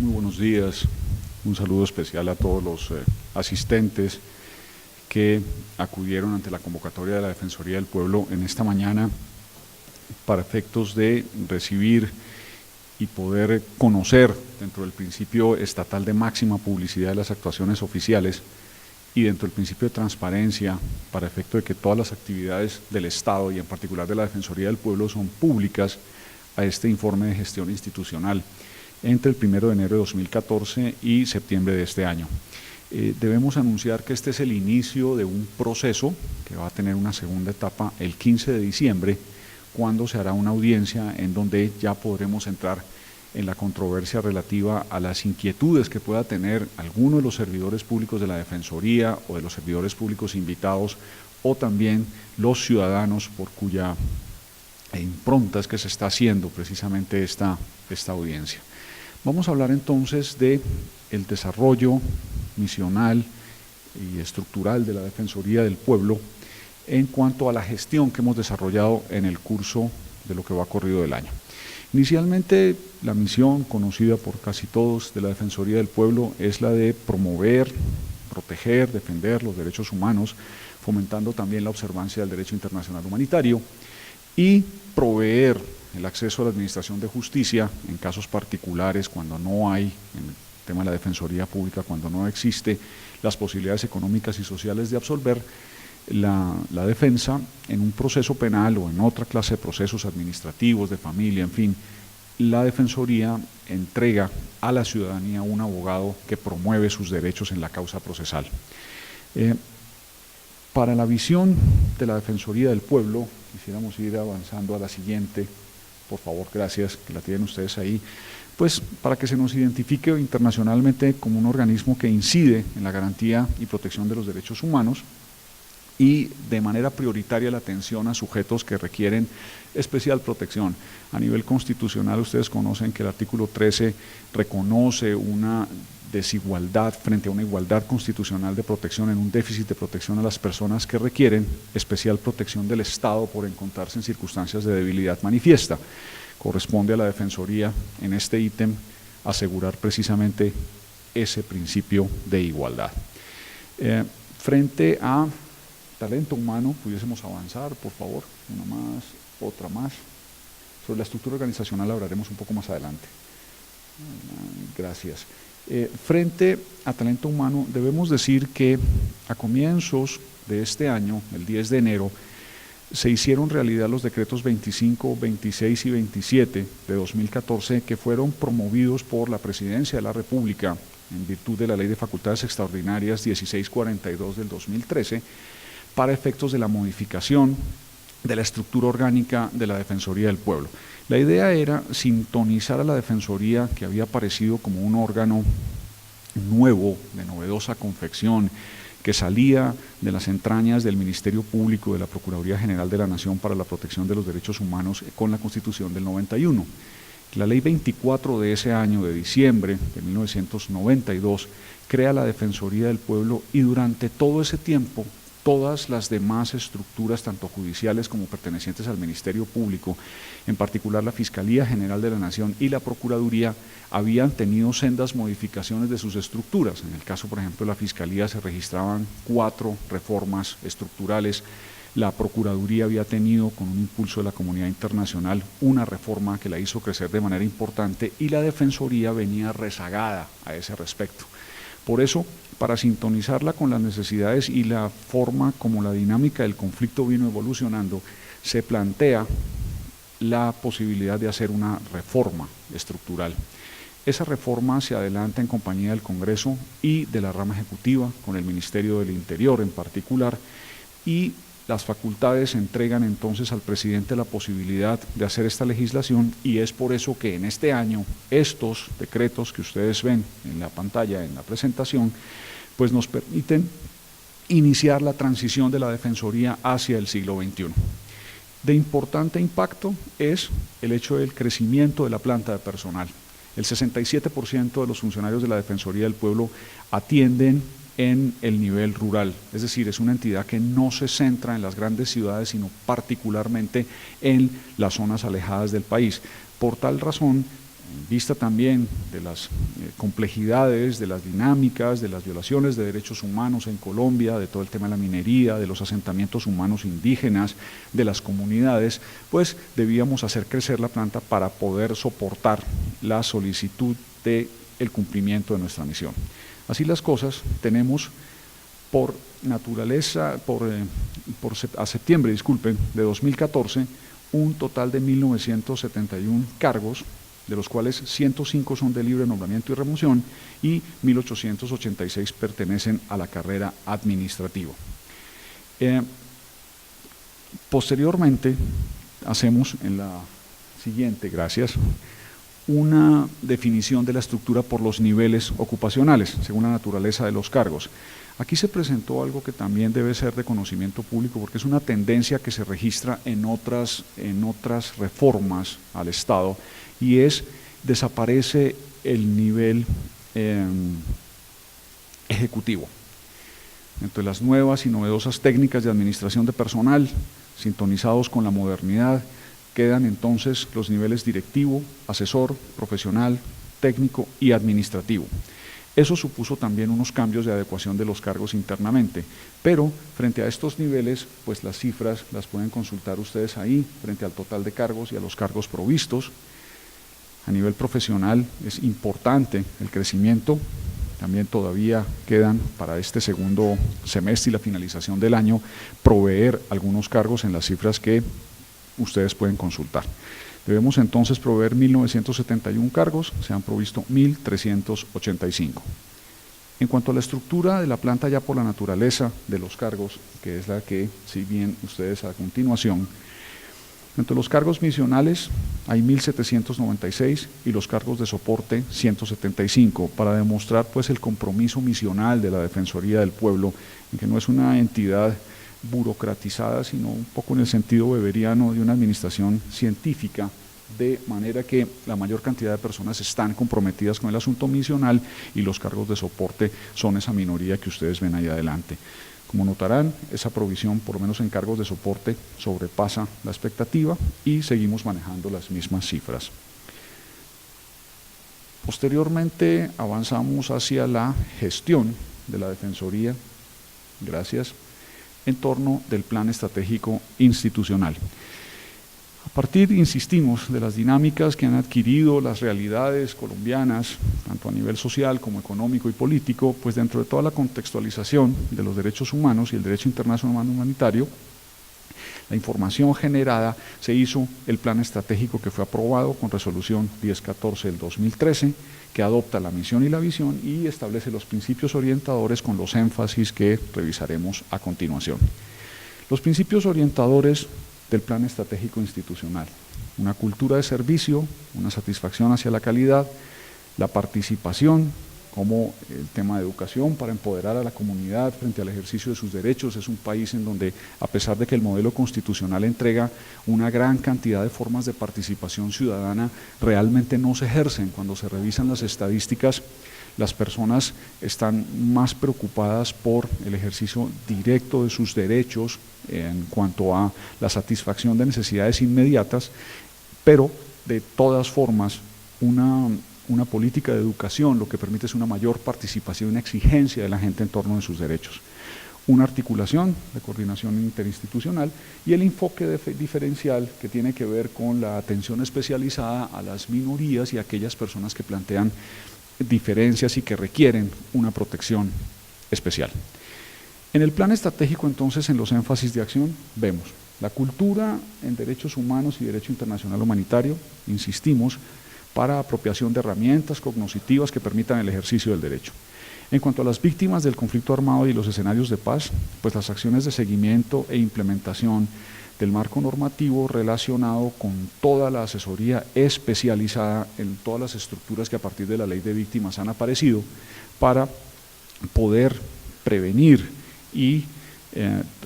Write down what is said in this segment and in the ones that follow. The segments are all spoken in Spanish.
Muy buenos días. Un saludo especial a todos los asistentes que acudieron ante la convocatoria de la Defensoría del Pueblo en esta mañana para efectos de recibir y poder conocer dentro del principio estatal de máxima publicidad de las actuaciones oficiales y dentro del principio de transparencia para efecto de que todas las actividades del Estado y en particular de la Defensoría del Pueblo son públicas a este informe de gestión institucional entre el 1 de enero de 2014 y septiembre de este año. Debemos anunciar que este es el inicio de un proceso que va a tener una segunda etapa el 15 de diciembre, cuando se hará una audiencia en donde ya podremos entrar en la controversia relativa a las inquietudes que pueda tener alguno de los servidores públicos de la Defensoría o de los servidores públicos invitados o también los ciudadanos por cuya impronta es que se está haciendo precisamente esta audiencia. Vamos a hablar entonces de el desarrollo misional y estructural de la Defensoría del Pueblo en cuanto a la gestión que hemos desarrollado en el curso de lo que va corrido del año. Inicialmente, la misión conocida por casi todos de la Defensoría del Pueblo es la de promover, proteger, defender los derechos humanos, fomentando también la observancia del derecho internacional humanitario y proveer el acceso a la administración de justicia en casos particulares cuando no hay, en el tema de la Defensoría Pública, cuando no existe las posibilidades económicas y sociales de absolver la defensa en un proceso penal o en otra clase de procesos administrativos, de familia, en fin. La Defensoría entrega a la ciudadanía un abogado que promueve sus derechos en la causa procesal. Para la visión de la Defensoría del Pueblo, quisiéramos ir avanzando a la siguiente, por favor, gracias, que la tienen ustedes ahí, pues para que se nos identifique internacionalmente como un organismo que incide en la garantía y protección de los derechos humanos y de manera prioritaria la atención a sujetos que requieren especial protección. A nivel constitucional, ustedes conocen que el artículo 13 reconoce una desigualdad frente a una igualdad constitucional de protección en un déficit de protección a las personas que requieren especial protección del Estado por encontrarse en circunstancias de debilidad manifiesta. Corresponde a la Defensoría en este ítem asegurar precisamente ese principio de igualdad. Frente a talento humano, pudiésemos avanzar, por favor, una más, otra más. Sobre la estructura organizacional hablaremos un poco más adelante. Gracias. Frente a talento humano, debemos decir que a comienzos de este año, el 10 de enero, se hicieron realidad los decretos 25, 26 y 27 de 2014 que fueron promovidos por la Presidencia de la República en virtud de la Ley de Facultades Extraordinarias 1642 del 2013 para efectos de la modificación de la estructura orgánica de la Defensoría del Pueblo. La idea era sintonizar a la Defensoría, que había aparecido como un órgano nuevo, de novedosa confección, que salía de las entrañas del Ministerio Público de la Procuraduría General de la Nación para la Protección de los Derechos Humanos con la Constitución del 91. La Ley 24 de ese año, de diciembre de 1992, crea la Defensoría del Pueblo y durante todo ese tiempo todas las demás estructuras, tanto judiciales como pertenecientes al Ministerio Público, en particular la Fiscalía General de la Nación y la Procuraduría, habían tenido sendas modificaciones de sus estructuras. En el caso, por ejemplo, de la Fiscalía se registraban 4 reformas estructurales. La Procuraduría había tenido, con un impulso de la comunidad internacional, una reforma que la hizo crecer de manera importante y la Defensoría venía rezagada a ese respecto. Por eso, para sintonizarla con las necesidades y la forma como la dinámica del conflicto vino evolucionando, se plantea la posibilidad de hacer una reforma estructural. Esa reforma se adelanta en compañía del Congreso y de la rama ejecutiva, con el Ministerio del Interior en particular, y las facultades entregan entonces al presidente la posibilidad de hacer esta legislación y es por eso que en este año estos decretos que ustedes ven en la pantalla, en la presentación, pues nos permiten iniciar la transición de la Defensoría hacia el siglo XXI. De importante impacto es el hecho del crecimiento de la planta de personal. El 67% de los funcionarios de la Defensoría del Pueblo atienden en el nivel rural, es decir, es una entidad que no se centra en las grandes ciudades, sino particularmente en las zonas alejadas del país. Por tal razón, en vista también de las complejidades, de las dinámicas, de las violaciones de derechos humanos en Colombia, de todo el tema de la minería, de los asentamientos humanos indígenas, de las comunidades, pues debíamos hacer crecer la planta para poder soportar la solicitud del cumplimiento de nuestra misión. Así las cosas, tenemos por naturaleza, a septiembre, de 2014, un total de 1.971 cargos, de los cuales 105 son de libre nombramiento y remoción y 1.886 pertenecen a la carrera administrativa. Posteriormente, hacemos en la siguiente, gracias, una definición de la estructura por los niveles ocupacionales, según la naturaleza de los cargos. Aquí se presentó algo que también debe ser de conocimiento público, porque es una tendencia que se registra en otras reformas al Estado, y desaparece el nivel ejecutivo. Entre las nuevas y novedosas técnicas de administración de personal, sintonizados con la modernidad, quedan entonces los niveles directivo, asesor, profesional, técnico y administrativo. Eso supuso también unos cambios de adecuación de los cargos internamente, pero frente a estos niveles, pues las cifras las pueden consultar ustedes ahí, frente al total de cargos y a los cargos provistos. A nivel profesional es importante el crecimiento, también todavía quedan para este segundo semestre y la finalización del año proveer algunos cargos en las cifras que ustedes pueden consultar. Debemos entonces proveer 1.971 cargos, se han provisto 1.385. En cuanto a la estructura de la planta ya por la naturaleza de los cargos, que es la que si bien ustedes a continuación, entre los cargos misionales hay 1.796 y los cargos de soporte 175, para demostrar pues el compromiso misional de la Defensoría del Pueblo, en que no es una entidad burocratizada, sino un poco en el sentido weberiano de una administración científica, de manera que la mayor cantidad de personas están comprometidas con el asunto misional y los cargos de soporte son esa minoría que ustedes ven ahí adelante. Como notarán, esa provisión, por lo menos en cargos de soporte, sobrepasa la expectativa y seguimos manejando las mismas cifras. Posteriormente avanzamos hacia la gestión de la Defensoría, gracias, en torno del plan estratégico institucional. A partir, insistimos, de las dinámicas que han adquirido las realidades colombianas, tanto a nivel social como económico y político, pues dentro de toda la contextualización de los derechos humanos y el derecho internacional humanitario, la información generada, se hizo el plan estratégico que fue aprobado con resolución 1014 del 2013, que adopta la misión y la visión y establece los principios orientadores con los énfasis que revisaremos a continuación. Los principios orientadores del plan estratégico institucional: una cultura de servicio, una satisfacción hacia la calidad, la participación, como el tema de educación para empoderar a la comunidad frente al ejercicio de sus derechos. Es un país en donde, a pesar de que el modelo constitucional entrega una gran cantidad de formas de participación ciudadana, realmente no se ejercen. Cuando se revisan las estadísticas, las personas están más preocupadas por el ejercicio directo de sus derechos en cuanto a la satisfacción de necesidades inmediatas, pero de todas formas una política de educación lo que permite es una mayor participación y una exigencia de la gente en torno de sus derechos. Una articulación de coordinación interinstitucional y el enfoque diferencial que tiene que ver con la atención especializada a las minorías y a aquellas personas que plantean diferencias y que requieren una protección especial. En el plan estratégico, entonces, en los énfasis de acción, vemos la cultura en derechos humanos y derecho internacional humanitario, insistimos, para apropiación de herramientas cognitivas que permitan el ejercicio del derecho. En cuanto a las víctimas del conflicto armado y los escenarios de paz, pues las acciones de seguimiento e implementación del marco normativo relacionado con toda la asesoría especializada en todas las estructuras que a partir de la ley de víctimas han aparecido para poder prevenir y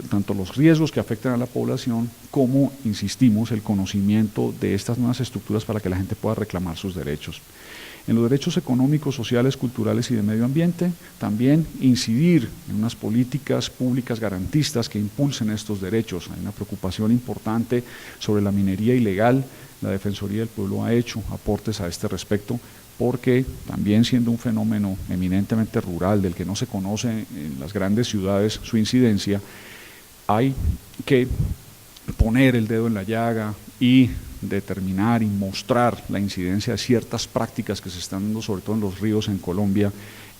tanto los riesgos que afectan a la población como, insistimos, el conocimiento de estas nuevas estructuras para que la gente pueda reclamar sus derechos. En los derechos económicos, sociales, culturales y de medio ambiente, también incidir en unas políticas públicas garantistas que impulsen estos derechos. Hay una preocupación importante sobre la minería ilegal. La Defensoría del Pueblo ha hecho aportes a este respecto, porque también siendo un fenómeno eminentemente rural, del que no se conoce en las grandes ciudades su incidencia, hay que poner el dedo en la llaga y determinar y mostrar la incidencia de ciertas prácticas que se están dando, sobre todo en los ríos en Colombia,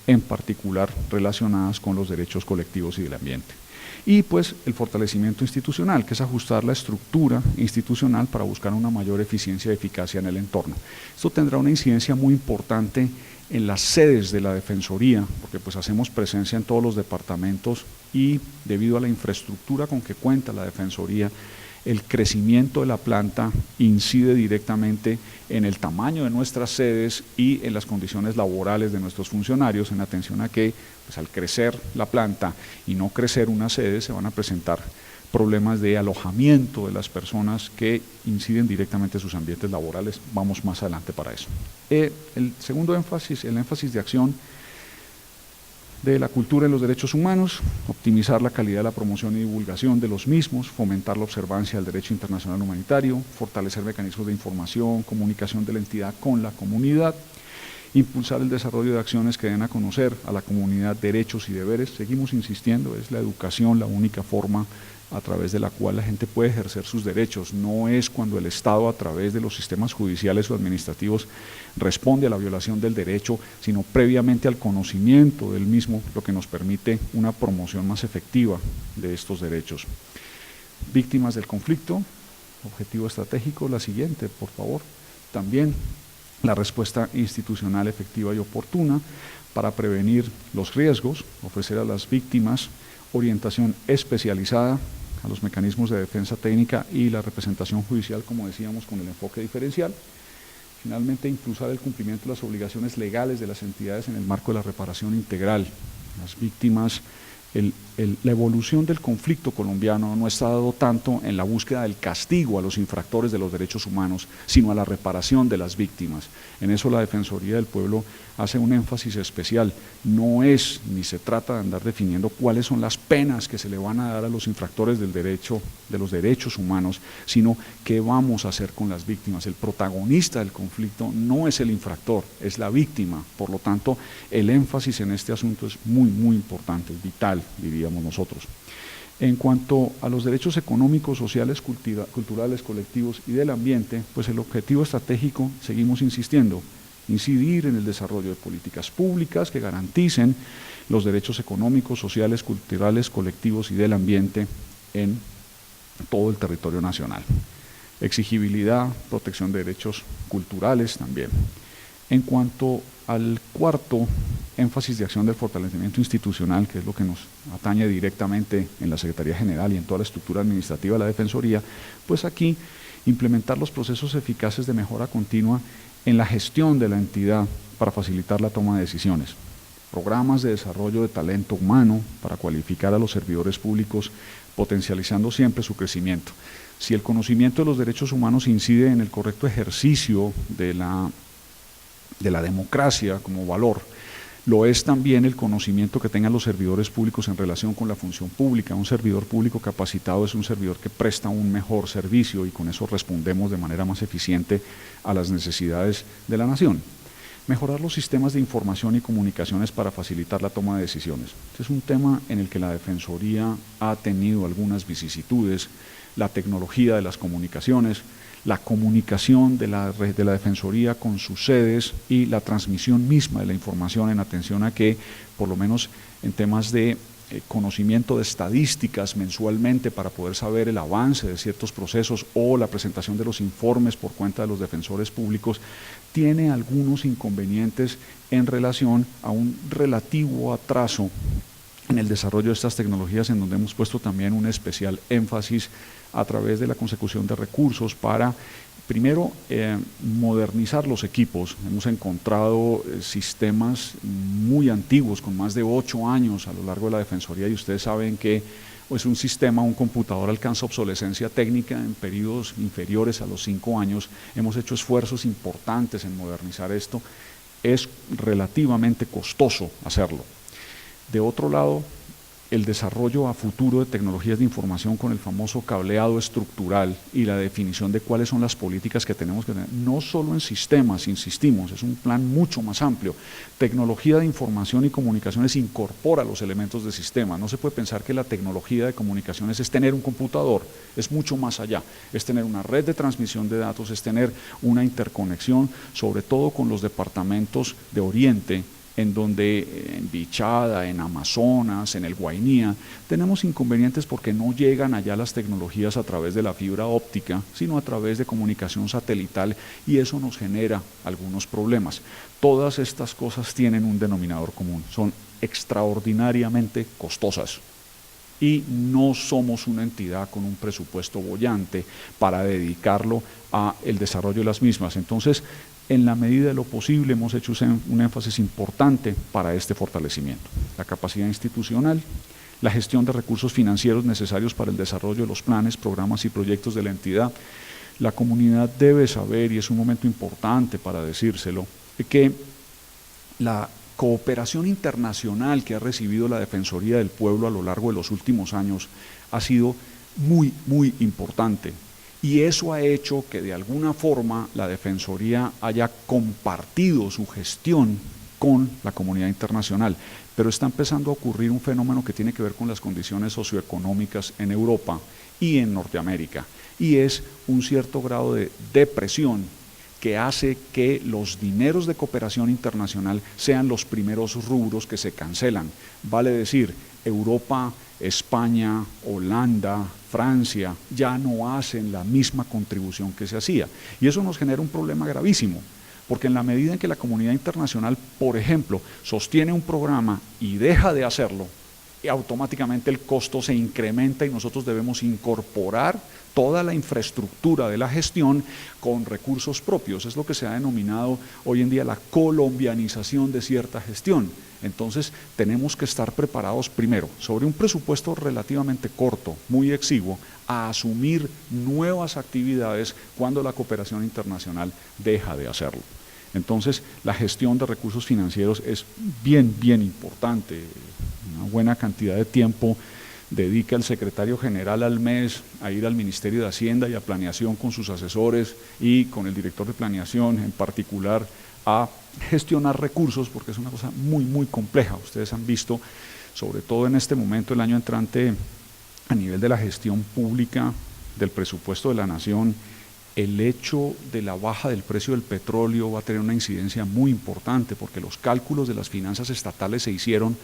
en particular relacionadas con los derechos colectivos y del ambiente. Y pues el fortalecimiento institucional, que es ajustar la estructura institucional para buscar una mayor eficiencia y eficacia en el entorno. Esto tendrá una incidencia muy importante en las sedes de la Defensoría, porque pues hacemos presencia en todos los departamentos y debido a la infraestructura con que cuenta la Defensoría, el crecimiento de la planta incide directamente en el tamaño de nuestras sedes y en las condiciones laborales de nuestros funcionarios, en atención a que pues, al crecer la planta y no crecer una sede se van a presentar problemas de alojamiento de las personas que inciden directamente en sus ambientes laborales. Vamos más adelante para eso. El segundo énfasis, el énfasis de acción de la cultura en los derechos humanos, optimizar la calidad de la promoción y divulgación de los mismos, fomentar la observancia del derecho internacional humanitario, fortalecer mecanismos de información, comunicación de la entidad con la comunidad, impulsar el desarrollo de acciones que den a conocer a la comunidad derechos y deberes. Seguimos insistiendo, es la educación la única forma a través de la cual la gente puede ejercer sus derechos. No es cuando el Estado a través de los sistemas judiciales o administrativos responde a la violación del derecho, sino previamente al conocimiento del mismo, lo que nos permite una promoción más efectiva de estos derechos. Víctimas del conflicto, objetivo estratégico, la siguiente, por favor. También la respuesta institucional efectiva y oportuna para prevenir los riesgos, ofrecer a las víctimas orientación especializada a los mecanismos de defensa técnica y la representación judicial, como decíamos, con el enfoque diferencial. Finalmente, impulsar el cumplimiento de las obligaciones legales de las entidades en el marco de la reparación integral. Las víctimas, la evolución del conflicto colombiano no está dado tanto en la búsqueda del castigo a los infractores de los derechos humanos, sino a la reparación de las víctimas. En eso la Defensoría del Pueblo hace un énfasis especial. No es ni se trata de andar definiendo cuáles son las penas que se le van a dar a los infractores del derecho, de los derechos humanos, sino qué vamos a hacer con las víctimas. El protagonista del conflicto no es el infractor, es la víctima. Por lo tanto, el énfasis en este asunto es muy, muy importante, vital, diríamos nosotros. En cuanto a los derechos económicos, sociales, culturales, colectivos y del ambiente, pues el objetivo estratégico, seguimos insistiendo, incidir en el desarrollo de políticas públicas que garanticen los derechos económicos, sociales, culturales, colectivos y del ambiente en todo el territorio nacional. Exigibilidad, protección de derechos culturales también. En cuanto al cuarto énfasis de acción del fortalecimiento institucional, que es lo que nos atañe directamente en la Secretaría General y en toda la estructura administrativa de la Defensoría, pues aquí implementar los procesos eficaces de mejora continua en la gestión de la entidad para facilitar la toma de decisiones. Programas de desarrollo de talento humano para cualificar a los servidores públicos, potencializando siempre su crecimiento. Si el conocimiento de los derechos humanos incide en el correcto ejercicio de la democracia como valor, lo es también el conocimiento que tengan los servidores públicos en relación con la función pública. Un servidor público capacitado es un servidor que presta un mejor servicio y con eso respondemos de manera más eficiente a las necesidades de la nación. Mejorar los sistemas de información y comunicaciones para facilitar la toma de decisiones. Este es un tema en el que la Defensoría ha tenido algunas vicisitudes, la tecnología de las comunicaciones, la comunicación de la Defensoría con sus sedes y la transmisión misma de la información en atención a que, por lo menos en temas de conocimiento de estadísticas mensualmente para poder saber el avance de ciertos procesos o la presentación de los informes por cuenta de los defensores públicos, tiene algunos inconvenientes en relación a un relativo atraso en el desarrollo de estas tecnologías, en donde hemos puesto también un especial énfasis a través de la consecución de recursos para, primero, modernizar los equipos. Hemos encontrado sistemas muy antiguos, con más de 8 años a lo largo de la Defensoría, y ustedes saben que es un sistema, un computador alcanza obsolescencia técnica en periodos inferiores a los 5 años. Hemos hecho esfuerzos importantes en modernizar esto. Es relativamente costoso hacerlo. De otro lado, el desarrollo a futuro de tecnologías de información con el famoso cableado estructural y la definición de cuáles son las políticas que tenemos que tener, no solo en sistemas, insistimos, es un plan mucho más amplio. Tecnología de información y comunicaciones incorpora los elementos del sistema. No se puede pensar que la tecnología de comunicaciones es tener un computador, es mucho más allá. Es tener una red de transmisión de datos, es tener una interconexión, sobre todo con los departamentos de Oriente, en donde en Bichada, en Amazonas, en el Guainía, tenemos inconvenientes porque no llegan allá las tecnologías a través de la fibra óptica, sino a través de comunicación satelital, y eso nos genera algunos problemas. Todas estas cosas tienen un denominador común, son extraordinariamente costosas. Y no somos una entidad con un presupuesto boyante para dedicarlo a el desarrollo de las mismas. Entonces, en la medida de lo posible hemos hecho un énfasis importante para este fortalecimiento. La capacidad institucional, la gestión de recursos financieros necesarios para el desarrollo de los planes, programas y proyectos de la entidad. La comunidad debe saber, y es un momento importante para decírselo, que la cooperación internacional que ha recibido la Defensoría del Pueblo a lo largo de los últimos años ha sido muy, muy importante. Y eso ha hecho que de alguna forma la Defensoría haya compartido su gestión con la comunidad internacional. Pero está empezando a ocurrir un fenómeno que tiene que ver con las condiciones socioeconómicas en Europa y en Norteamérica. Y es un cierto grado de depresión que hace que los dineros de cooperación internacional sean los primeros rubros que se cancelan. Vale decir, Europa, España, Holanda, Francia, ya no hacen la misma contribución que se hacía. Y eso nos genera un problema gravísimo, porque en la medida en que la comunidad internacional, por ejemplo, sostiene un programa y deja de hacerlo, automáticamente el costo se incrementa y nosotros debemos incorporar toda la infraestructura de la gestión con recursos propios. Es lo que se ha denominado hoy en día la colombianización de cierta gestión. Entonces tenemos que estar preparados primero, sobre un presupuesto relativamente corto, muy exiguo, a asumir nuevas actividades cuando la cooperación internacional deja de hacerlo. Entonces la gestión de recursos financieros es bien, bien importante. Una buena cantidad de tiempo dedica el secretario general al mes a ir al Ministerio de Hacienda y a Planeación con sus asesores y con el director de Planeación en particular a gestionar recursos, porque es una cosa muy, muy compleja. Ustedes han visto, sobre todo en este momento, el año entrante, a nivel de la gestión pública del presupuesto de la nación, el hecho de la baja del precio del petróleo va a tener una incidencia muy importante, porque los cálculos de las finanzas estatales se hicieron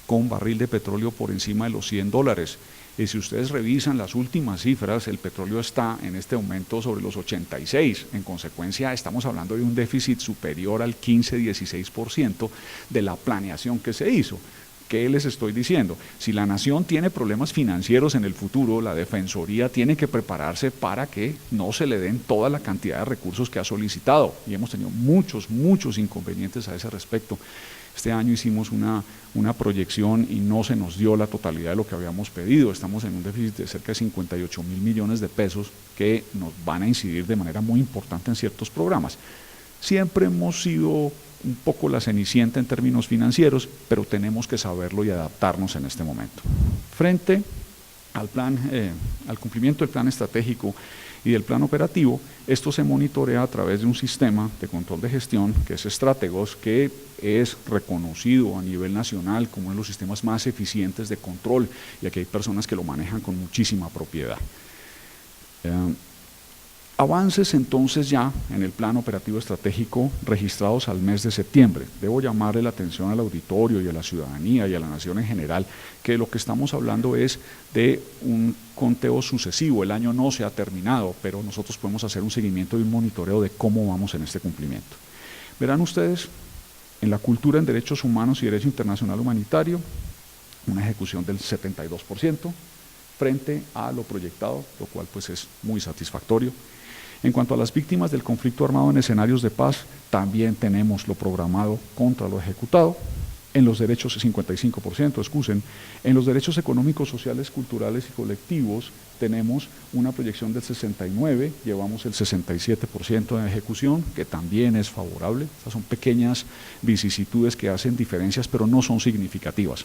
con barril de petróleo por encima de los $100. Y si ustedes revisan las últimas cifras, el petróleo está en este momento sobre los 86. En consecuencia, estamos hablando de un déficit superior al 15-16% de la planeación que se hizo. ¿Qué les estoy diciendo? Si la nación tiene problemas financieros en el futuro, la Defensoría tiene que prepararse para que no se le den toda la cantidad de recursos que ha solicitado. Y hemos tenido muchos, muchos inconvenientes a ese respecto. Este año hicimos una proyección y no se nos dio la totalidad de lo que habíamos pedido. Estamos en un déficit de cerca de 58.000 millones de pesos que nos van a incidir de manera muy importante en ciertos programas. Siempre hemos sido un poco la cenicienta en términos financieros, pero tenemos que saberlo y adaptarnos en este momento. Frente al cumplimiento del plan estratégico y del plan operativo, esto se monitorea a través de un sistema de control de gestión que es Strategos, que es reconocido a nivel nacional como uno de los sistemas más eficientes de control, y aquí hay personas que lo manejan con muchísima propiedad. Avances entonces ya en el plan operativo estratégico registrados al mes de septiembre. Debo llamarle la atención al auditorio y a la ciudadanía y a la nación en general que lo que estamos hablando es de un conteo sucesivo. El año no se ha terminado, pero nosotros podemos hacer un seguimiento y un monitoreo de cómo vamos en este cumplimiento. Verán ustedes, en la cultura en derechos humanos y derecho internacional humanitario, una ejecución del 72% frente a lo proyectado, lo cual pues es muy satisfactorio. En cuanto a las víctimas del conflicto armado en escenarios de paz, también tenemos lo programado contra lo ejecutado. En los derechos, 55%, excusen, en los derechos económicos, sociales, culturales y colectivos tenemos una proyección del 69%, llevamos el 67% de ejecución, que también es favorable. Estas son pequeñas vicisitudes que hacen diferencias, pero no son significativas.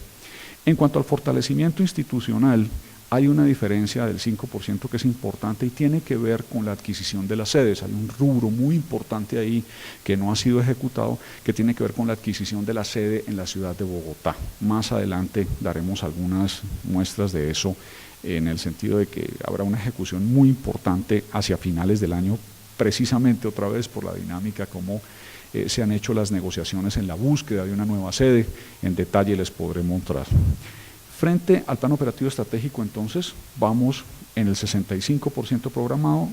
En cuanto al fortalecimiento institucional, hay una diferencia del 5% que es importante y tiene que ver con la adquisición de las sedes. Hay un rubro muy importante ahí que no ha sido ejecutado, que tiene que ver con la adquisición de la sede en la ciudad de Bogotá. Más adelante daremos algunas muestras de eso, en el sentido de que habrá una ejecución muy importante hacia finales del año, precisamente otra vez por la dinámica como se han hecho las negociaciones en la búsqueda de una nueva sede. En detalle les podré mostrar. Frente al plan operativo estratégico, entonces, vamos en el 65% programado,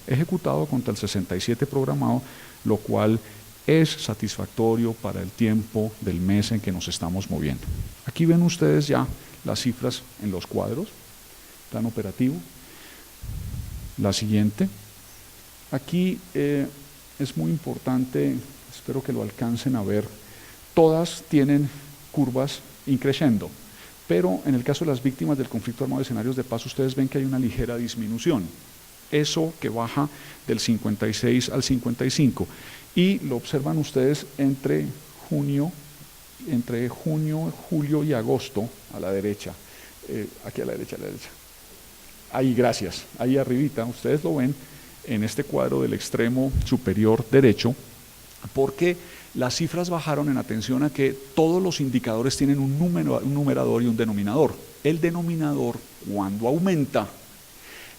ejecutado contra el 67% programado, lo cual es satisfactorio para el tiempo del mes en que nos estamos moviendo. Aquí ven ustedes ya las cifras en los cuadros, plan operativo. La siguiente. Aquí es muy importante, espero que lo alcancen a ver, todas tienen curvas increciendo. Pero en el caso de las víctimas del conflicto armado de escenarios de paz, ustedes ven que hay una ligera disminución. Eso que baja del 56 al 55. Y lo observan ustedes entre junio, julio y agosto, a la derecha. Aquí a la derecha. Ahí, gracias. Ahí arribita, ustedes lo ven en este cuadro del extremo superior derecho, porque las cifras bajaron en atención a que todos los indicadores tienen un numerador y un denominador. El denominador, cuando aumenta,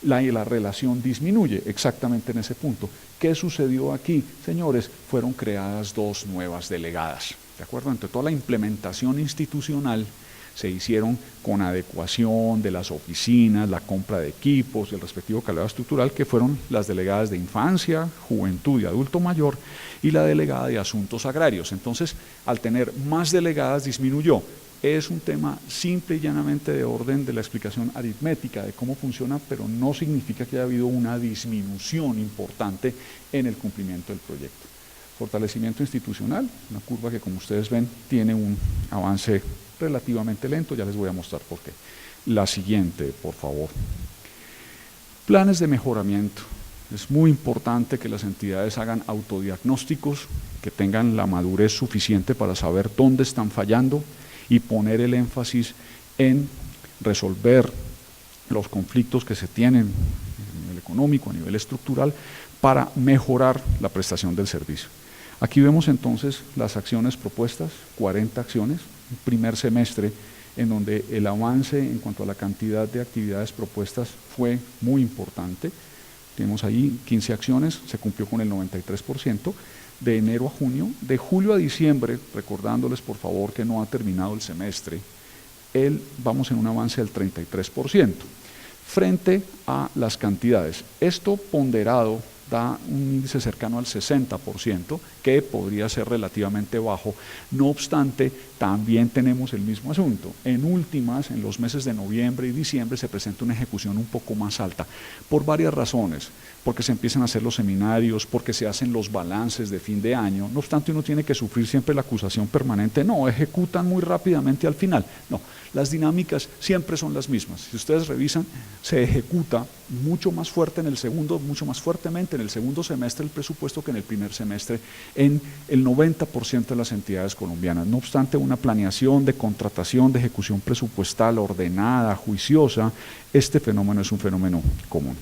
la relación disminuye, exactamente en ese punto. ¿Qué sucedió aquí? Señores, fueron creadas 2 nuevas delegadas, ¿de acuerdo? Entre toda la implementación institucional se hicieron con adecuación de las oficinas, la compra de equipos, el respectivo calado estructural, que fueron las delegadas de infancia, juventud y adulto mayor, y la delegada de asuntos agrarios. Entonces, al tener más delegadas disminuyó. Es un tema simple y llanamente de orden de la explicación aritmética de cómo funciona, pero no significa que haya habido una disminución importante en el cumplimiento del proyecto. Fortalecimiento institucional, una curva que, como ustedes ven, tiene un avance relativamente lento, ya les voy a mostrar por qué. La siguiente, por favor. Planes de mejoramiento. Es muy importante que las entidades hagan autodiagnósticos, que tengan la madurez suficiente para saber dónde están fallando y poner el énfasis en resolver los conflictos que se tienen a nivel económico, a nivel estructural, para mejorar la prestación del servicio. Aquí vemos entonces las acciones propuestas, 40 acciones, un primer semestre en donde el avance en cuanto a la cantidad de actividades propuestas fue muy importante. Tenemos ahí 15 acciones, se cumplió con el 93%, de enero a junio. De julio a diciembre, recordándoles por favor que no ha terminado el semestre, vamos en un avance del 33%. Frente a las cantidades, esto ponderado da un índice cercano al 60%, que podría ser relativamente bajo. No obstante, también tenemos el mismo asunto. En últimas, en los meses de noviembre y diciembre se presenta una ejecución un poco más alta, por varias razones, porque se empiezan a hacer los seminarios, porque se hacen los balances de fin de año. No obstante, uno tiene que sufrir siempre la acusación permanente, no, ejecutan muy rápidamente al final. No, las dinámicas siempre son las mismas. Si ustedes revisan, se ejecuta mucho más fuerte en el segundo, mucho más fuertemente en el segundo semestre el presupuesto que en el primer semestre en el 90% de las entidades colombianas. No obstante, una planeación de contratación, de ejecución presupuestal ordenada, juiciosa, este fenómeno es un fenómeno común.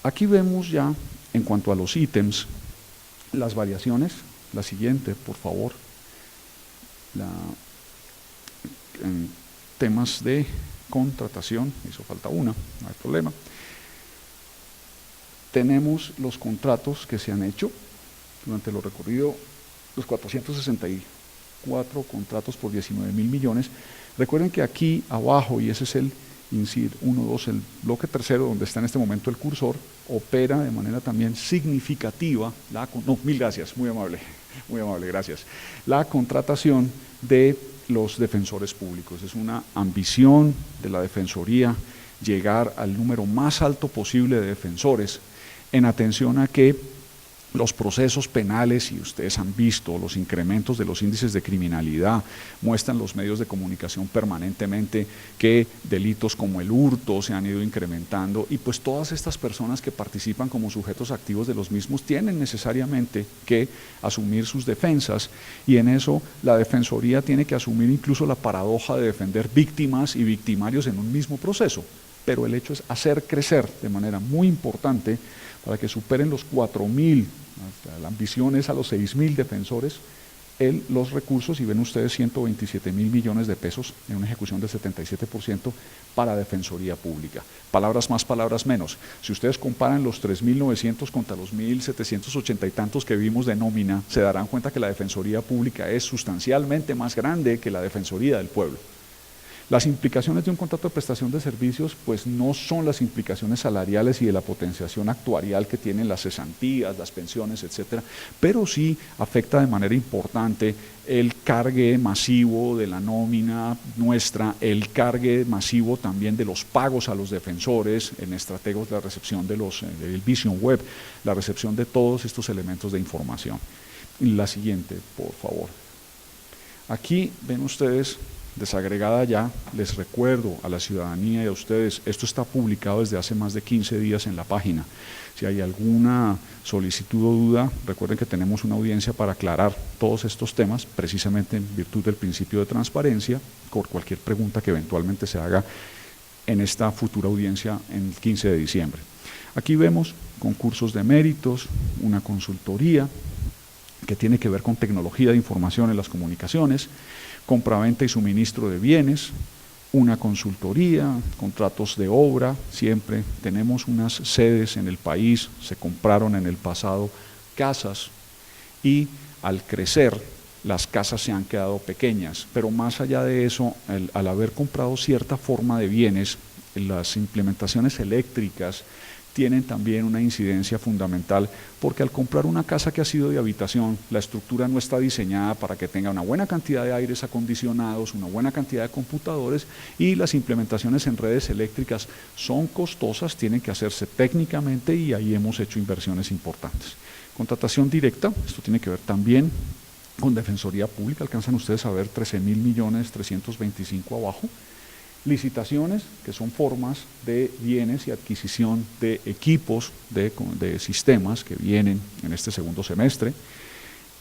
Aquí vemos ya, en cuanto a los ítems, las variaciones. La siguiente, por favor. En temas de contratación, hizo falta una, no hay problema. Tenemos los contratos que se han hecho durante lo recorrido, los 464 contratos por 19.000 millones. Recuerden que aquí abajo, y ese es el INCIR 1, 2, el bloque tercero, donde está en este momento el cursor, opera de manera también significativa, mil gracias, muy amable, gracias. La contratación de los defensores públicos. Es una ambición de la Defensoría llegar al número más alto posible de defensores, en atención a que Los procesos penales, y ustedes han visto los incrementos de los índices de criminalidad, muestran los medios de comunicación permanentemente que delitos como el hurto se han ido incrementando, y pues todas estas personas que participan como sujetos activos de los mismos tienen necesariamente que asumir sus defensas, y en eso la Defensoría tiene que asumir incluso la paradoja de defender víctimas y victimarios en un mismo proceso. Pero el hecho es hacer crecer de manera muy importante para que superen los 4.000, la ambición es a los 6.000 defensores, los recursos, y ven ustedes 127.000 millones de pesos en una ejecución del 77% para Defensoría Pública. Palabras más, palabras menos. Si ustedes comparan los 3.900 contra los 1.780 y tantos que vimos de nómina, se darán cuenta que la Defensoría Pública es sustancialmente más grande que la Defensoría del Pueblo. Las implicaciones de un contrato de prestación de servicios pues no son las implicaciones salariales y de la potenciación actuarial que tienen las cesantías, las pensiones, etcétera, pero sí afecta de manera importante el cargue masivo de la nómina nuestra, el cargue masivo también de los pagos a los defensores en estrategos, la recepción de del Vision Web, la recepción de todos estos elementos de información. La siguiente, por favor. Aquí ven ustedes, desagregada ya, les recuerdo a la ciudadanía y a ustedes, esto está publicado desde hace más de 15 días en la página. Si hay alguna solicitud o duda, recuerden que tenemos una audiencia para aclarar todos estos temas, precisamente en virtud del principio de transparencia, por cualquier pregunta que eventualmente se haga en esta futura audiencia en el 15 de diciembre. Aquí vemos concursos de méritos, una consultoría que tiene que ver con tecnología de información en las comunicaciones, compraventa y suministro de bienes, una consultoría, contratos de obra, siempre tenemos unas sedes en el país, se compraron en el pasado casas y al crecer las casas se han quedado pequeñas, pero más allá de eso, al haber comprado cierta forma de bienes, las implementaciones eléctricas tienen también una incidencia fundamental, porque al comprar una casa que ha sido de habitación, la estructura no está diseñada para que tenga una buena cantidad de aires acondicionados, una buena cantidad de computadores, y las implementaciones en redes eléctricas son costosas, tienen que hacerse técnicamente, y ahí hemos hecho inversiones importantes. Contratación directa, esto tiene que ver también con Defensoría Pública, alcanzan ustedes a ver 13.325 abajo. Licitaciones, que son formas de bienes y adquisición de equipos, de sistemas que vienen en este segundo semestre,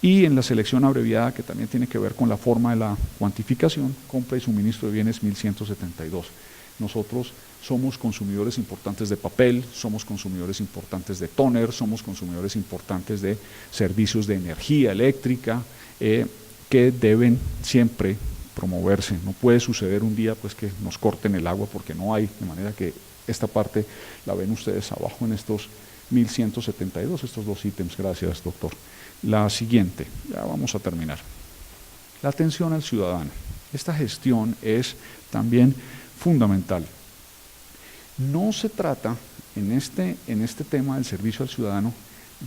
y en la selección abreviada, que también tiene que ver con la forma de la cuantificación, compra y suministro de bienes 1.172. Nosotros somos consumidores importantes de papel, somos consumidores importantes de tóner, somos consumidores importantes de servicios de energía eléctrica, que deben siempre promoverse. No puede suceder un día pues que nos corten el agua porque no hay, de manera que esta parte la ven ustedes abajo en estos 1.172, estos dos ítems. Gracias, doctor. La siguiente, ya vamos a terminar. La atención al ciudadano. Esta gestión es también fundamental. No se trata en este tema del servicio al ciudadano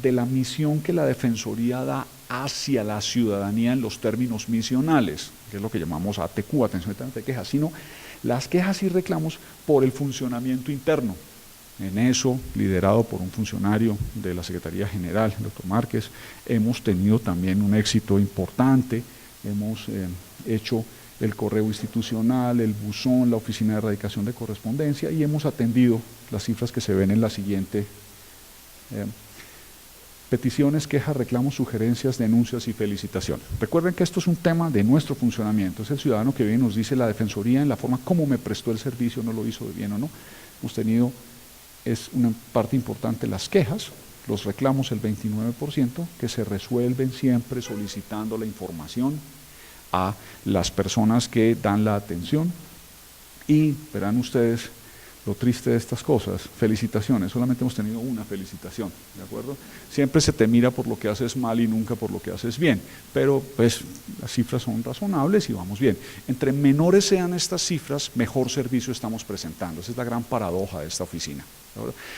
de la misión que la Defensoría da hacia la ciudadanía en los términos misionales, que es lo que llamamos ATQ, atención de quejas, sino las quejas y reclamos por el funcionamiento interno. En eso, liderado por un funcionario de la Secretaría General, el doctor Márquez, hemos tenido también un éxito importante, hemos hecho el correo institucional, el buzón, la oficina de erradicación de correspondencia, y hemos atendido las cifras que se ven en la siguiente. Peticiones, quejas, reclamos, sugerencias, denuncias y felicitaciones. Recuerden que esto es un tema de nuestro funcionamiento, es el ciudadano que viene y nos dice la Defensoría en la forma como me prestó el servicio, no lo hizo bien o no. Hemos tenido, es una parte importante, las quejas, los reclamos el 29%, que se resuelven siempre solicitando la información a las personas que dan la atención, y verán ustedes lo triste de estas cosas. Felicitaciones, solamente hemos tenido una felicitación, ¿de acuerdo? Siempre se te mira por lo que haces mal y nunca por lo que haces bien, pero pues las cifras son razonables y vamos bien. Entre menores sean estas cifras, mejor servicio estamos presentando. Esa es la gran paradoja de esta oficina.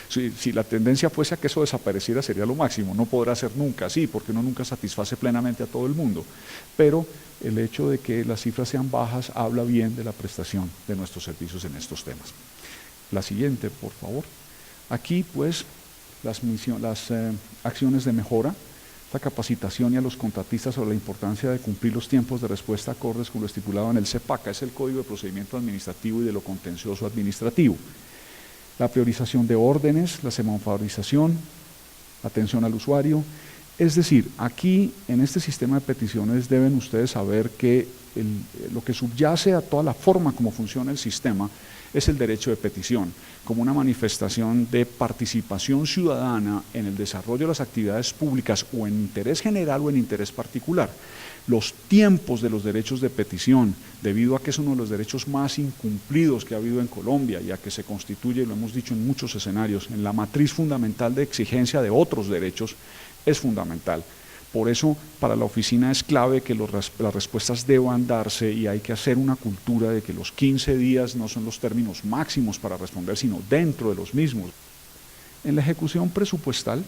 Si la tendencia fuese a que eso desapareciera, sería lo máximo. No podrá ser nunca así, porque uno nunca satisface plenamente a todo el mundo, pero el hecho de que las cifras sean bajas habla bien de la prestación de nuestros servicios en estos temas. La siguiente, por favor. Aquí, pues, las acciones de mejora, la capacitación y a los contratistas sobre la importancia de cumplir los tiempos de respuesta acordes con lo estipulado en el CEPACA, es el Código de Procedimiento Administrativo y de lo Contencioso Administrativo. La priorización de órdenes, la semaforización, atención al usuario. Es decir, aquí en este sistema de peticiones deben ustedes saber que lo que subyace a toda la forma como funciona el sistema es el derecho de petición, como una manifestación de participación ciudadana en el desarrollo de las actividades públicas o en interés general o en interés particular. Los tiempos de los derechos de petición, debido a que es uno de los derechos más incumplidos que ha habido en Colombia, ya que se constituye, lo hemos dicho en muchos escenarios, en la matriz fundamental de exigencia de otros derechos, es fundamental. Por eso, para la oficina es clave que las respuestas deban darse y hay que hacer una cultura de que los 15 días no son los términos máximos para responder, sino dentro de los mismos. En la ejecución presupuestal,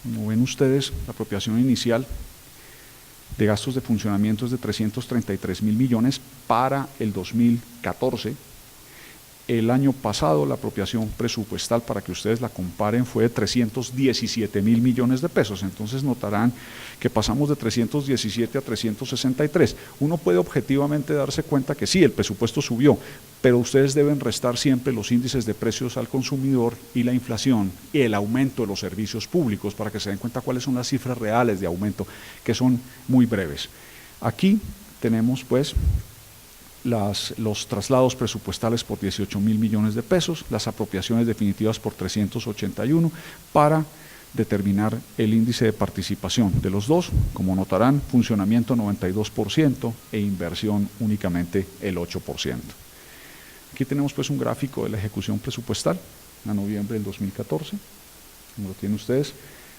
como ven ustedes, la apropiación inicial de gastos de funcionamiento es de 333.000 millones para el 2014. El año pasado la apropiación presupuestal, para que ustedes la comparen, fue de 317.000 millones de pesos. Entonces notarán que pasamos de 317 a 363. Uno puede objetivamente darse cuenta que sí, el presupuesto subió, pero ustedes deben restar siempre los índices de precios al consumidor y la inflación y el aumento de los servicios públicos para que se den cuenta cuáles son las cifras reales de aumento, que son muy breves. Aquí tenemos pues los traslados presupuestales por 18.000 millones de pesos, las apropiaciones definitivas por 381 para determinar el índice de participación de los dos. Como notarán, funcionamiento 92% e inversión únicamente el 8%. Aquí tenemos pues un gráfico de la ejecución presupuestal a noviembre del 2014, como lo tienen ustedes.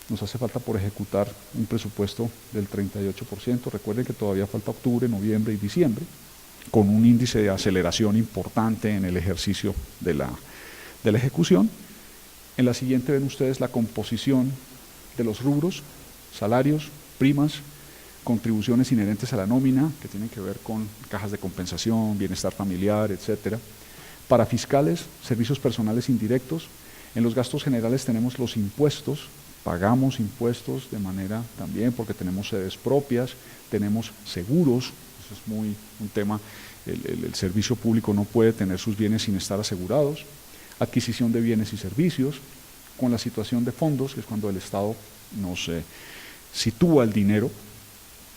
Nos hace falta por ejecutar un presupuesto del 38%, recuerden que todavía falta octubre, noviembre y diciembre, con un índice de aceleración importante en el ejercicio de la ejecución. En la siguiente ven ustedes la composición de los rubros, salarios, primas, contribuciones inherentes a la nómina, que tienen que ver con cajas de compensación, bienestar familiar, etcétera. Para fiscales, servicios personales indirectos. En los gastos generales tenemos los impuestos, pagamos impuestos de manera también porque tenemos sedes propias, tenemos seguros. Es un tema, el servicio público no puede tener sus bienes sin estar asegurados, adquisición de bienes y servicios, con la situación de fondos, que es cuando el Estado nos sitúa el dinero,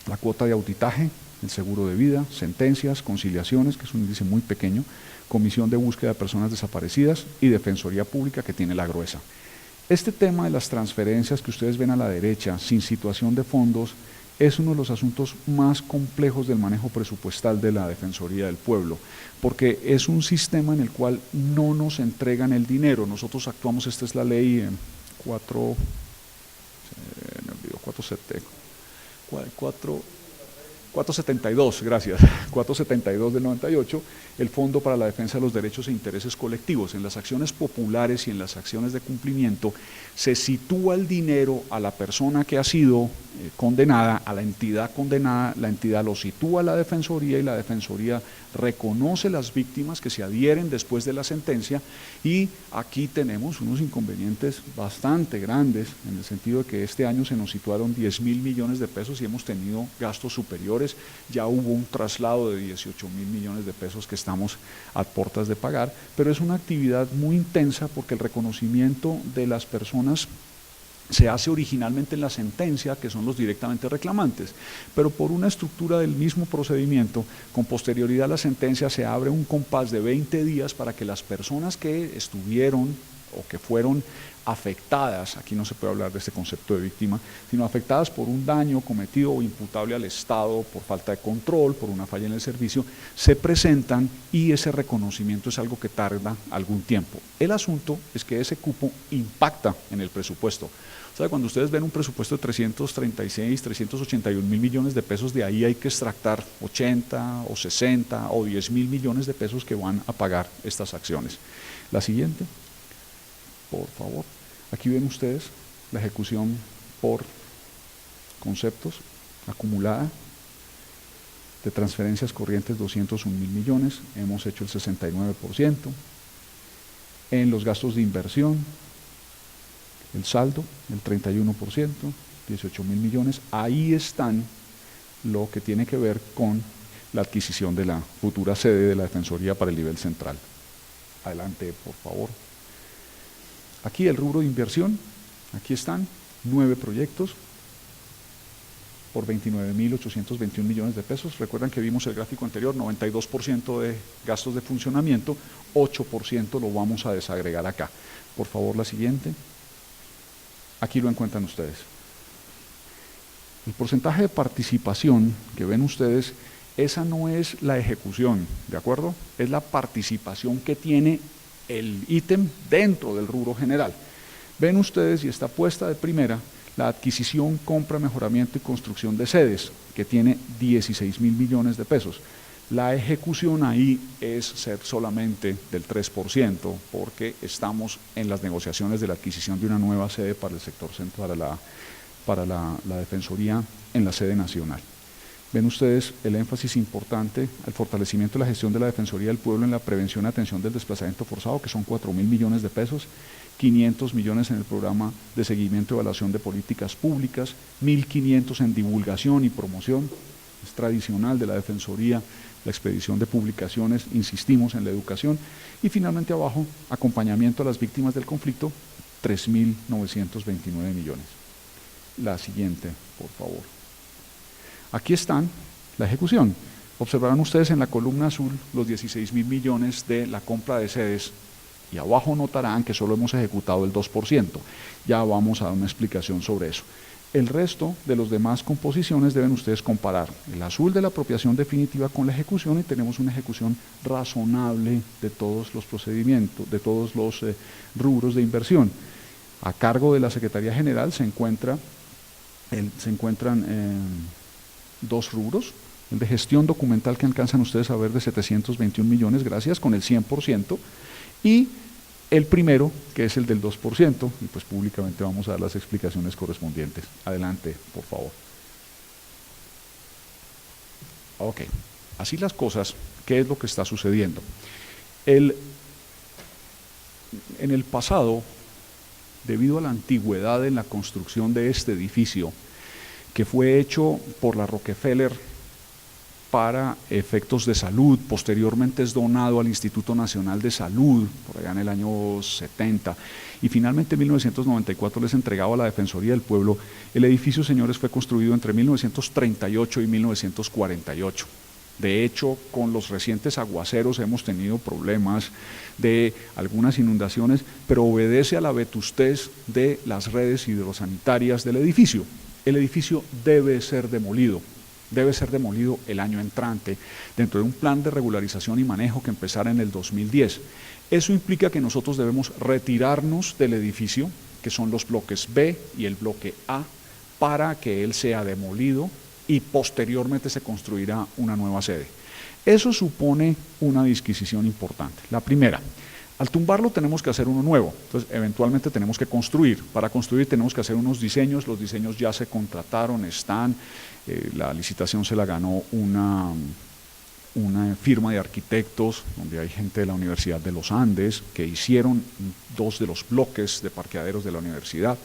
la cuota de auditaje, el seguro de vida, sentencias, conciliaciones, que es un índice muy pequeño, comisión de búsqueda de personas desaparecidas y defensoría pública, que tiene la gruesa. Este tema de las transferencias que ustedes ven a la derecha, sin situación de fondos, es uno de los asuntos más complejos del manejo presupuestal de la Defensoría del Pueblo, porque es un sistema en el cual no nos entregan el dinero. Nosotros actuamos, esta es la ley 472, gracias, 472 del 98, el Fondo para la Defensa de los Derechos e Intereses Colectivos. En las acciones populares y en las acciones de cumplimiento se sitúa el dinero a la persona que ha sido condenada, a la entidad condenada, la entidad lo sitúa a la Defensoría y la Defensoría reconoce las víctimas que se adhieren después de la sentencia, y aquí tenemos unos inconvenientes bastante grandes en el sentido de que este año se nos situaron 10.000 millones de pesos y hemos tenido gastos superiores. Ya hubo un traslado de 18.000 millones de pesos que estamos a puertas de pagar, pero es una actividad muy intensa porque el reconocimiento de las personas se hace originalmente en la sentencia, que son los directamente reclamantes, pero por una estructura del mismo procedimiento, con posterioridad a la sentencia se abre un compás de 20 días para que las personas que estuvieron o que fueron afectadas, aquí no se puede hablar de este concepto de víctima, sino afectadas por un daño cometido o imputable al Estado por falta de control, por una falla en el servicio, se presentan y ese reconocimiento es algo que tarda algún tiempo. El asunto es que ese cupo impacta en el presupuesto. O sea, cuando ustedes ven un presupuesto de 336, 381 mil millones de pesos, de ahí hay que extractar 80 o 60 o 10 mil millones de pesos que van a pagar estas acciones. La siguiente, por favor. Aquí ven ustedes la ejecución por conceptos acumulada de transferencias corrientes 201 mil millones, hemos hecho el 69%. En los gastos de inversión, el saldo, el 31%, 18.000 millones, ahí están lo que tiene que ver con la adquisición de la futura sede de la Defensoría para el nivel central. Adelante, por favor. Aquí el rubro de inversión, aquí están 9 proyectos por 29.821 millones de pesos. Recuerdan que vimos el gráfico anterior, 92% de gastos de funcionamiento, 8% lo vamos a desagregar acá. Por favor, la siguiente. Aquí lo encuentran ustedes. El porcentaje de participación que ven ustedes, esa no es la ejecución, ¿de acuerdo? Es la participación que tiene el ítem dentro del rubro general. Ven ustedes, y está puesta de primera, la adquisición, compra, mejoramiento y construcción de sedes, que tiene 16.000 millones de pesos. La ejecución ahí es ser solamente del 3%, porque estamos en las negociaciones de la adquisición de una nueva sede para el sector central, para la Defensoría en la sede nacional. Ven ustedes el énfasis importante al fortalecimiento de la gestión de la Defensoría del Pueblo en la prevención y atención del desplazamiento forzado, que son 4.000 millones de pesos, 500 millones en el programa de seguimiento y evaluación de políticas públicas, 1.500 en divulgación y promoción, es tradicional de la Defensoría, la expedición de publicaciones, insistimos en la educación, y finalmente abajo, acompañamiento a las víctimas del conflicto, 3.929 millones. La siguiente, por favor. Aquí están la ejecución. Observarán ustedes en la columna azul los 16.000 millones de la compra de sedes y abajo notarán que solo hemos ejecutado el 2%. Ya vamos a dar una explicación sobre eso. El resto de los demás composiciones deben ustedes comparar el azul de la apropiación definitiva con la ejecución y tenemos una ejecución razonable de todos los procedimientos, de todos los rubros de inversión. A cargo de la Secretaría General se encuentran 2 rubros, el de gestión documental que alcanzan ustedes a ver de 721 millones, gracias, con el 100%, y el primero, que es el del 2%, y pues públicamente vamos a dar las explicaciones correspondientes. Adelante, por favor. Ok, así las cosas, ¿qué es lo que está sucediendo? En el pasado, debido a la antigüedad en la construcción de este edificio, que fue hecho por la Rockefeller para efectos de salud, posteriormente es donado al Instituto Nacional de Salud, por allá en el año 70, y finalmente en 1994 les entregaba a la Defensoría del Pueblo. El edificio, señores, fue construido entre 1938 y 1948. De hecho, con los recientes aguaceros hemos tenido problemas de algunas inundaciones, pero obedece a la vetustez de las redes hidrosanitarias del edificio. El edificio debe ser demolido el año entrante, dentro de un plan de regularización y manejo que empezará en el 2010. Eso implica que nosotros debemos retirarnos del edificio, que son los bloques B y el bloque A, para que él sea demolido y posteriormente se construirá una nueva sede. Eso supone una disquisición importante. La primera, al tumbarlo tenemos que hacer uno nuevo, entonces eventualmente tenemos que construir. Para construir tenemos que hacer unos diseños, los diseños ya se contrataron, están, la licitación se la ganó una firma de arquitectos, donde hay gente de la Universidad de los Andes, que hicieron 2 de los bloques de parqueaderos de la universidad,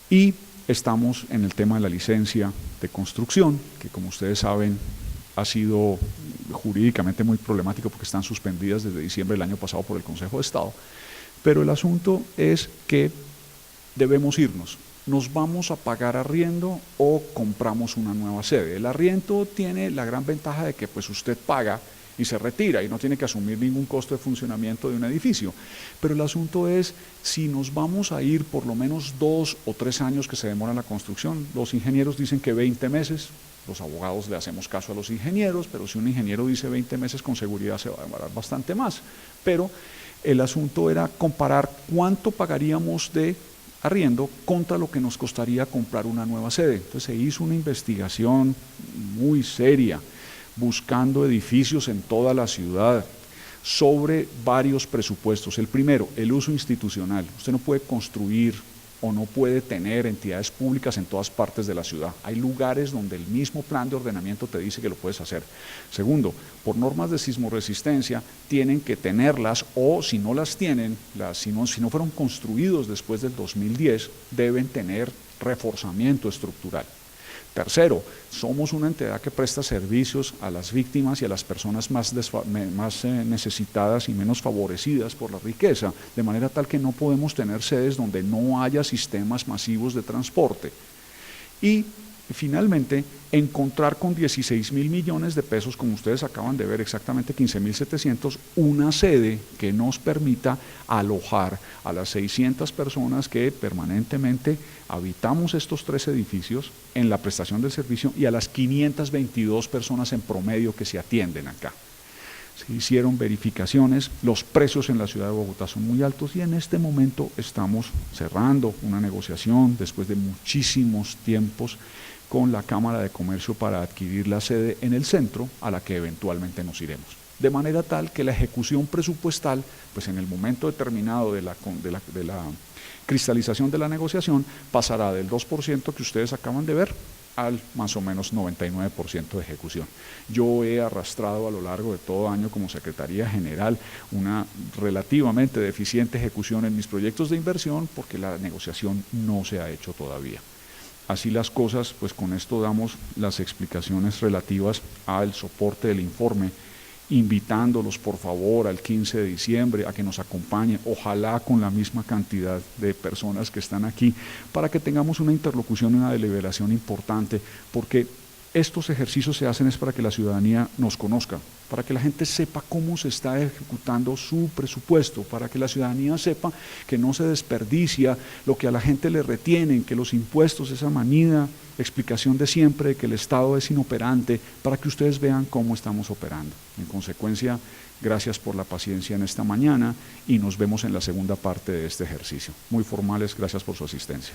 y estamos en el tema de la licencia de construcción, que como ustedes saben ha sido jurídicamente muy problemático porque están suspendidas desde diciembre del año pasado por el Consejo de Estado. Pero el asunto es que debemos irnos. ¿Nos vamos a pagar arriendo o compramos una nueva sede? El arriendo tiene la gran ventaja de que pues usted paga y se retira y no tiene que asumir ningún costo de funcionamiento de un edificio. Pero el asunto es si nos vamos a ir por lo menos 2 o 3 años que se demora la construcción. Los ingenieros dicen que 20 meses, los abogados le hacemos caso a los ingenieros, pero si un ingeniero dice 20 meses con seguridad se va a demorar bastante más. Pero el asunto era comparar cuánto pagaríamos de arriendo contra lo que nos costaría comprar una nueva sede. Entonces se hizo una investigación muy seria, buscando edificios en toda la ciudad, sobre varios presupuestos. El primero, el uso institucional. Usted no puede construir o no puede tener entidades públicas en todas partes de la ciudad. Hay lugares donde el mismo plan de ordenamiento te dice que lo puedes hacer. Segundo, por normas de sismoresistencia tienen que tenerlas, o si no las tienen, si no fueron construidos después del 2010, deben tener reforzamiento estructural. Tercero, somos una entidad que presta servicios a las víctimas y a las personas más necesitadas y menos favorecidas por la riqueza, de manera tal que no podemos tener sedes donde no haya sistemas masivos de transporte. Y finalmente, encontrar con 16.000 millones de pesos, como ustedes acaban de ver, exactamente 15.700, una sede que nos permita alojar a las 600 personas que permanentemente habitamos estos 3 edificios en la prestación del servicio, y a las 522 personas en promedio que se atienden acá. Se hicieron verificaciones, los precios en la ciudad de Bogotá son muy altos, y en este momento estamos cerrando una negociación después de muchísimos tiempos con la Cámara de Comercio para adquirir la sede en el centro, a la que eventualmente nos iremos. De manera tal que la ejecución presupuestal, pues en el momento determinado de la cristalización de la negociación, pasará del 2% que ustedes acaban de ver al más o menos 99% de ejecución. Yo he arrastrado a lo largo de todo año como Secretaría General una relativamente deficiente ejecución en mis proyectos de inversión, porque la negociación no se ha hecho todavía. Así las cosas, pues con esto damos las explicaciones relativas al soporte del informe, invitándolos por favor al 15 de diciembre a que nos acompañen, ojalá con la misma cantidad de personas que están aquí, para que tengamos una interlocución y una deliberación importante, porque estos ejercicios se hacen es para que la ciudadanía nos conozca, para que la gente sepa cómo se está ejecutando su presupuesto, para que la ciudadanía sepa que no se desperdicia lo que a la gente le retienen, que los impuestos, esa manida explicación de siempre de que el Estado es inoperante, para que ustedes vean cómo estamos operando. En consecuencia, gracias por la paciencia en esta mañana, y nos vemos en la segunda parte de este ejercicio. Muy formales, gracias por su asistencia.